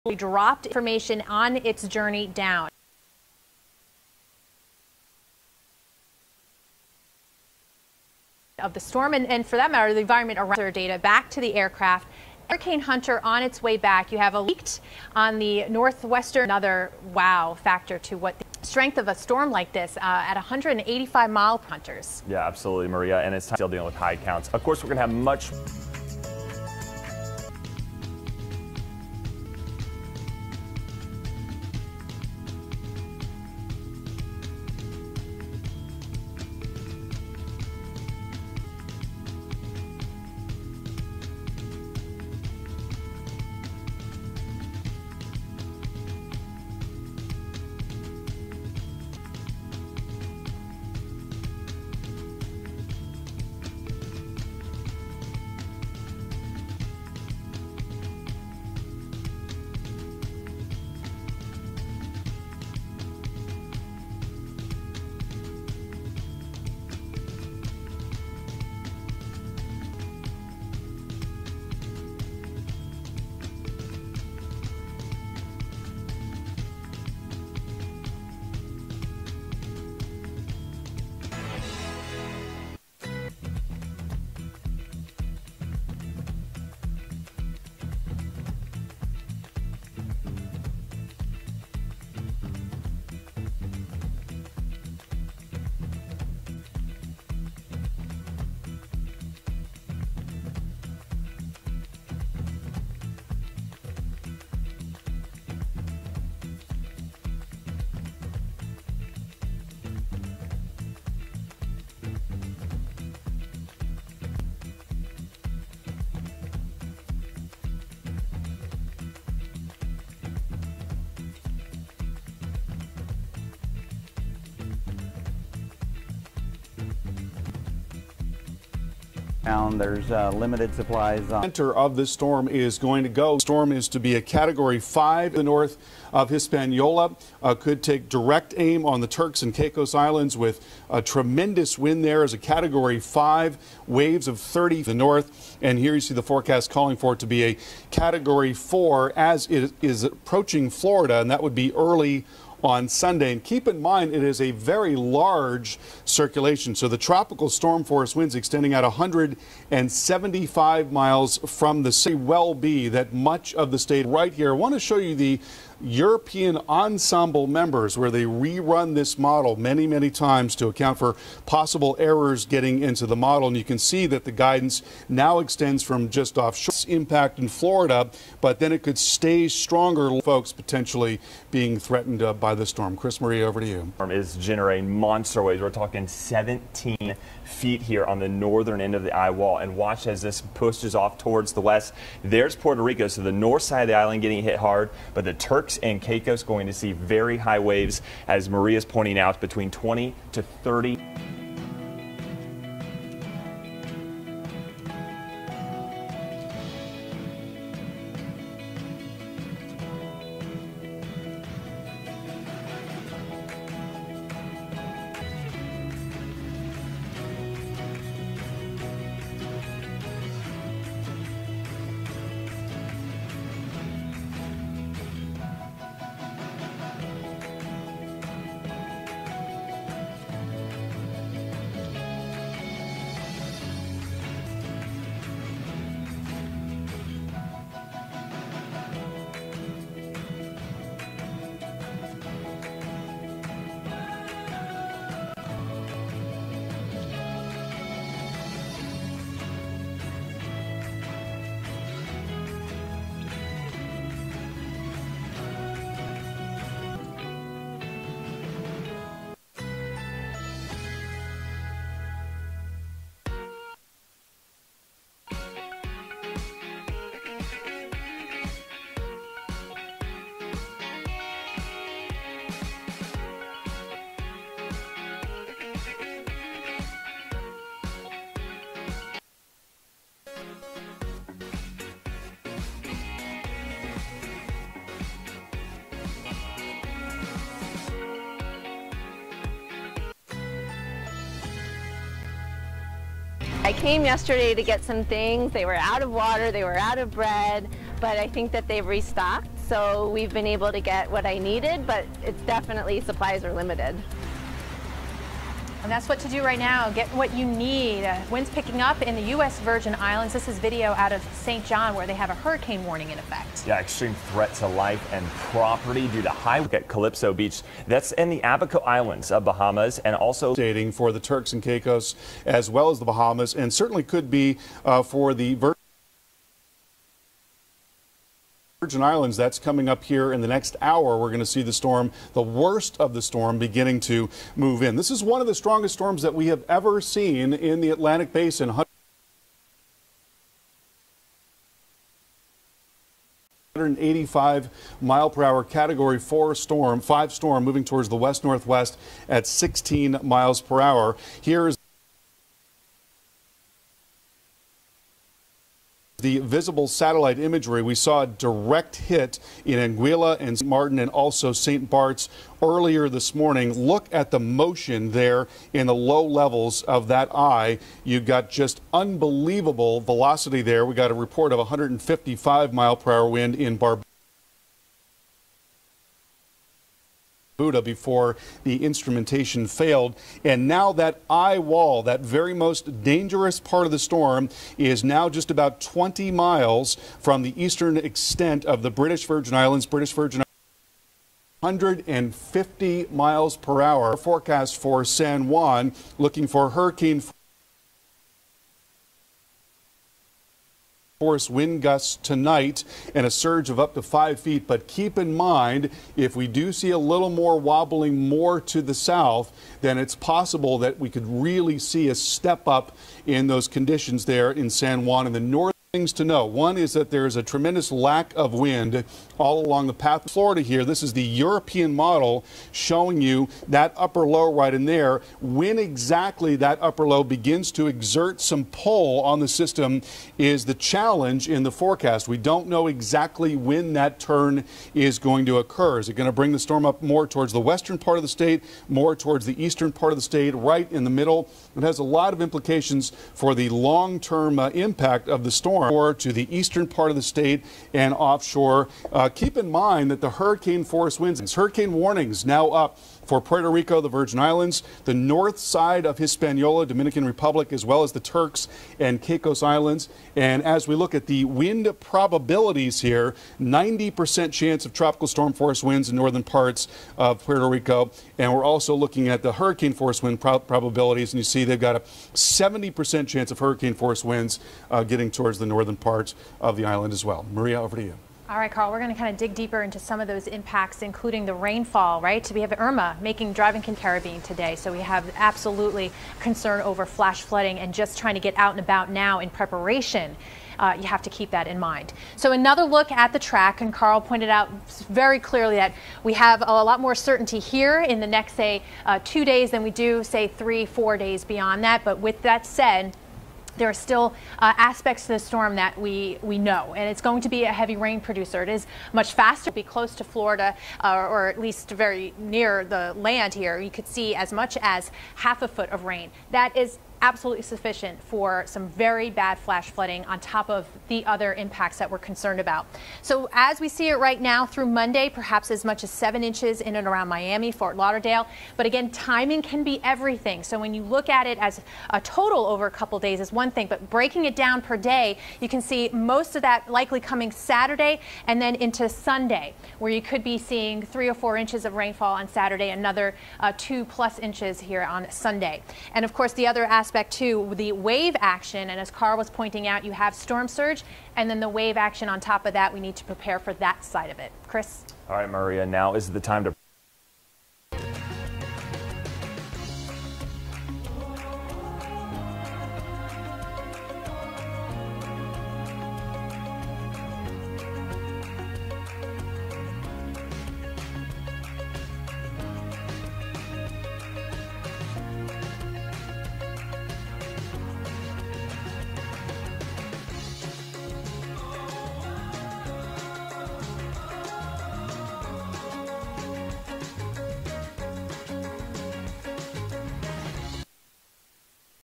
We dropped information on its journey down. Of the storm and for that matter, the environment around data back to the aircraft. Hurricane Hunter on its way back. You have a leaked on the northwestern. Another wow factor to what the strength of a storm like this at 185 mile hunters. Yeah, absolutely, Maria. And it's still dealing with high counts. Of course, we're going to have much. There's limited supplies. Center of this storm is going to go. Storm is to be a Category 5. The north of Hispaniola could take direct aim on the Turks and Caicos Islands with a tremendous wind there as a Category 5. Waves of 30 to the north. And here you see the forecast calling for it to be a Category 4 as it is approaching Florida, and that would be early on Sunday. And keep in mind, it is a very large circulation. So the tropical storm force winds extending out 175 miles from the sea. Well be that much of the state right here. I want to show you the European ensemble members where they rerun this model many, many times to account for possible errors getting into the model. And you can see that the guidance now extends from just offshore impact in Florida, but then it could stay stronger. Folks potentially being threatened by the storm. Chris Maria, over to you. Storm is generating monster waves. We're talking 17 feet here on the northern end of the eye wall. And watch as this pushes off towards the west. There's Puerto Rico, so the north side of the island getting hit hard, but the Turks and Caicos going to see very high waves, as Maria's pointing out, between 20 to 30. I came yesterday to get some things. They were out of water, they were out of bread, but I think that they've restocked. so we've been able to get what I needed, but it's definitely supplies are limited. And that's what to do right now. Get what you need. Winds picking up in the U.S. Virgin Islands. This is video out of St. John where they have a hurricane warning in effect. Yeah, extreme threat to life and property due to high at Calypso Beach. That's in the Abaco Islands of Bahamas, and also dating for the Turks and Caicos as well as the Bahamas, and certainly could be for the Virgin Islands. That's coming up here in the next hour. We're going to see the storm, the worst of the storm, beginning to move in. This is one of the strongest storms that we have ever seen in the Atlantic Basin. 185 mile per hour category 5 storm moving towards the west northwest at 16 miles per hour. Here's the visible satellite imagery. We saw a direct hit in Anguilla and St. Martin and also St. Bart's earlier this morning. Look at the motion there in the low levels of that eye. You've got just unbelievable velocity there. We got a report of 155 mile per hour wind in Barbuda before the instrumentation failed. And now that eye wall, that very most dangerous part of the storm, is now just about 20 miles from the eastern extent of the British Virgin Islands. 150 miles per hour. Forecast for San Juan, looking for hurricane force wind gusts tonight and a surge of up to 5 feet. But keep in mind, if we do see a little more wobbling more to the south, then it's possible that we could really see a step up in those conditions there in San Juan and the north. Things to know. One is that there's a tremendous lack of wind all along the path of Florida here. This is the European model showing you that upper low right in there. When exactly that upper low begins to exert some pull on the system is the challenge in the forecast. We don't know exactly when that turn is going to occur. Is it going to bring the storm up more towards the western part of the state, more towards the eastern part of the state, right in the middle? It has a lot of implications for the long-term impact of the storm to the eastern part of the state and offshore. Keep in mind that the hurricane force winds, hurricane warnings now up for Puerto Rico, the Virgin Islands, the north side of Hispaniola, Dominican Republic, as well as the Turks and Caicos Islands. And as we look at the wind probabilities here, 90% chance of tropical storm force winds in northern parts of Puerto Rico. And we're also looking at the hurricane force wind probabilities, and you see they've got a 70% chance of hurricane force winds getting towards the northern parts of the island as well. Maria, over to you. All right, Carl, we're going to kind of dig deeper into some of those impacts, including the rainfall, right? So we have Irma making driving in the Caribbean today. So we have absolutely concern over flash flooding and just trying to get out and about now in preparation. You have to keep that in mind. So another look at the track, and Carl pointed out very clearly that we have a lot more certainty here in the next, say, 2 days than we do, say, 3-4 days beyond that. But with that said, there are still aspects to the storm that we know, and it's going to be a heavy rain producer. It is much faster, be close to Florida, or at least very near the land here. You could see as much as half a foot of rain. That is absolutely sufficient for some very bad flash flooding on top of the other impacts that we're concerned about. So as we see it right now through Monday, perhaps as much as 7 inches in and around Miami, Fort Lauderdale. But again, timing can be everything. So when you look at it as a total over a couple days is one thing, but breaking it down per day, you can see most of that likely coming Saturday and then into Sunday, where you could be seeing 3 or 4 inches of rainfall on Saturday, another 2+ inches here on Sunday. And of course, the other aspect too, the wave action, and as Carl was pointing out, you have storm surge and then the wave action on top of that. We need to prepare for that side of it. Chris? All right, Maria, now is the time to